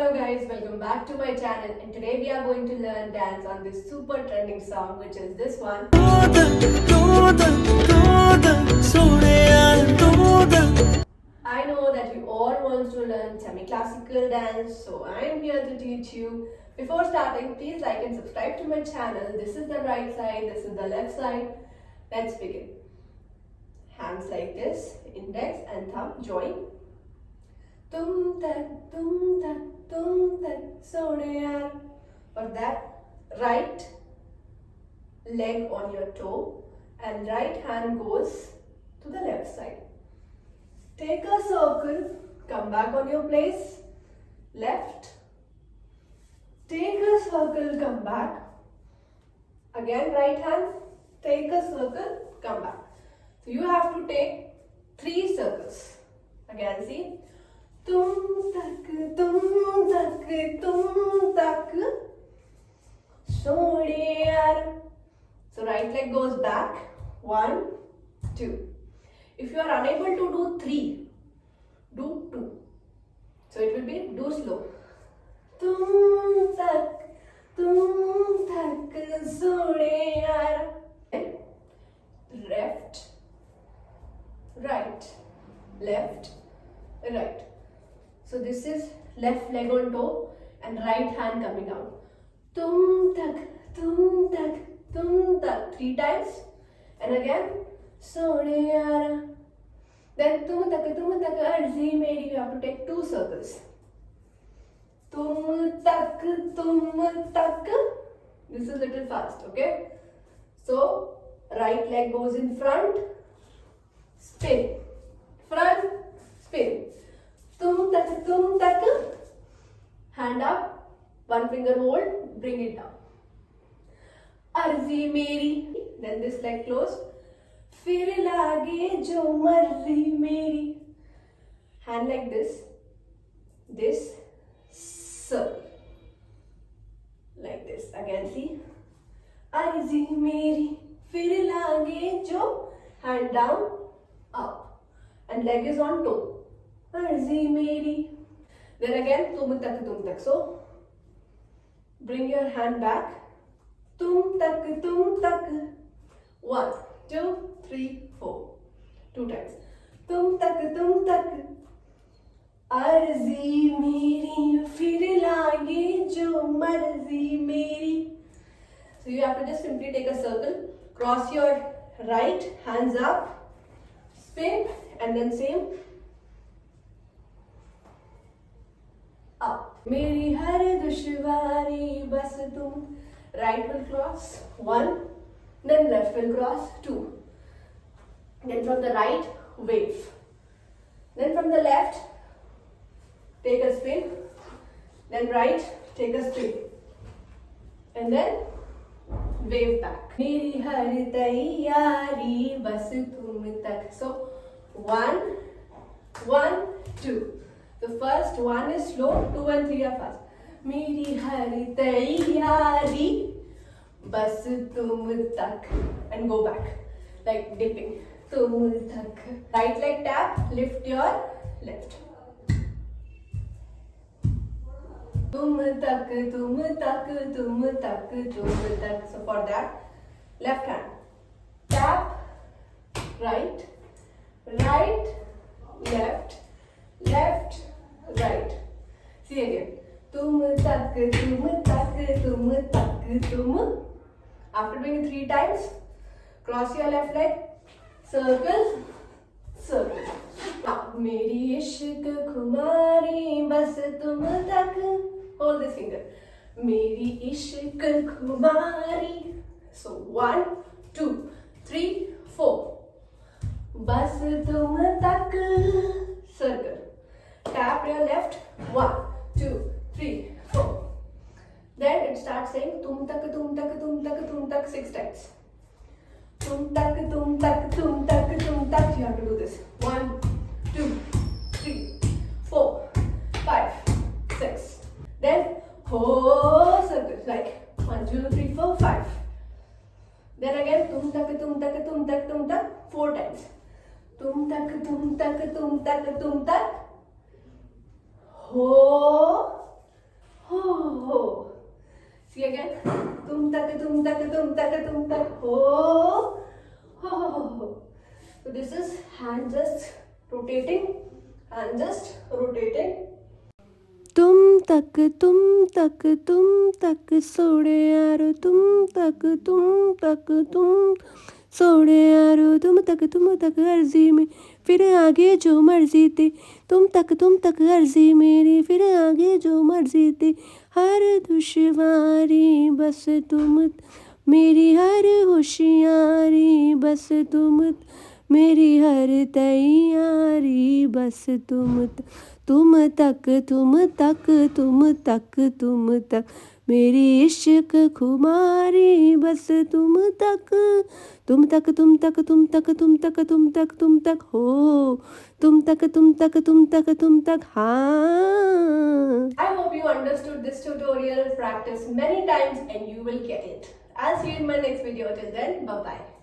Hello guys, welcome back to my channel, and today we are going to learn dance on this super trending song, which is this one. I know that you all want to learn semi-classical dance, so I am here to teach you. Before starting, please like and subscribe to my channel. This is the right side, this is the left side. Let's begin. Hands like this, index and thumb join. Tum tak sode yaar. For that, right leg on your toe and right hand goes to the left side. Take a circle, come back on your place, left. Take a circle, come back. Again right hand, take a circle, come back. So you have to take 3 circles. Again see. Tum tak sode yaar. So right leg goes back. 1, 2. If you are unable to do 3, do 2. So it will be do slow. Tum tak sode yaar. Left, right, left, right. So this is left leg on toe and right hand coming down. Tum tak 3 times, and again sode yaar. Then tum tak arzi meri. You have to take 2 circles. Tum tak. This is little fast, okay? So right leg goes in front, spin, front, spin. Tum tak, hand up, 1 finger hold, bring it down. Arzi meri. Then this leg closed. Fir lage jo marzi meri. Hand like this, circle. Like this. Again see. Arzi meri. Fir lage jo. Hand down, up. And leg is on toe. Arzi meri. Then again tum tak. So bring your hand back. Tum tak. 1, 2, 3, 4. 2 times. Tum tak. Arzi meri. Fir lage jo marzi meri. So you have to just simply take a circle. Cross your right, hands up, spin, and then same. Up. Meri har dushwari bas tum. Right will cross 1, then left will cross 2. Then from the right, wave. Then from the left, take a spin. Then right, take a spin. And then wave back. Meri har taiyari bas tum tak. So 1, 2. The first 1 is slow, 2 and 3 are fast. Meri har taiyari bas tum tak. And go back, like dipping. Tum tak. Right leg tap, lift your left. Tum tak. So for that, left hand. Tap, right, left, right. See again. Tum tak. After doing it 3 times, cross your left leg, circle. Now, meri ishq khumari bas tum tak. Hold this finger. Meri ishq khumari. So 1, 2, 3, 4. Bas tum tak. Circle. Tap your left. 1, 2, 3, 4. Then it starts saying tum tak 6 times. Tum tak. You have to do this. 1, 2, 3, 4, 5, 6. Then whole circle like 1, 2, 3, 4, 5. Then again tum tak 4 times. Tum tak. Ho तुम तक तुम तक तुम तक हो हो. So this is hand just rotating, hand just rotating. तुम तक सोड़े यारो तुम तक सोड़े यारो तुम तक अर्जी में फिर आगे जो मर्जी ते तुम तक अर्जी मेरी फिर आगे जो मर्जी ते हर दुश्वारी बस तुम मेरी हर होशियारी बस तुम मेरी हर तैयारी बस तुम तक मेरी इश्क खुमारी बस तुम तक हो तुम तक हाँ. I hope you understood this tutorial. Practice many times and you will get it. I'll see you in my next video. Till then, bye bye.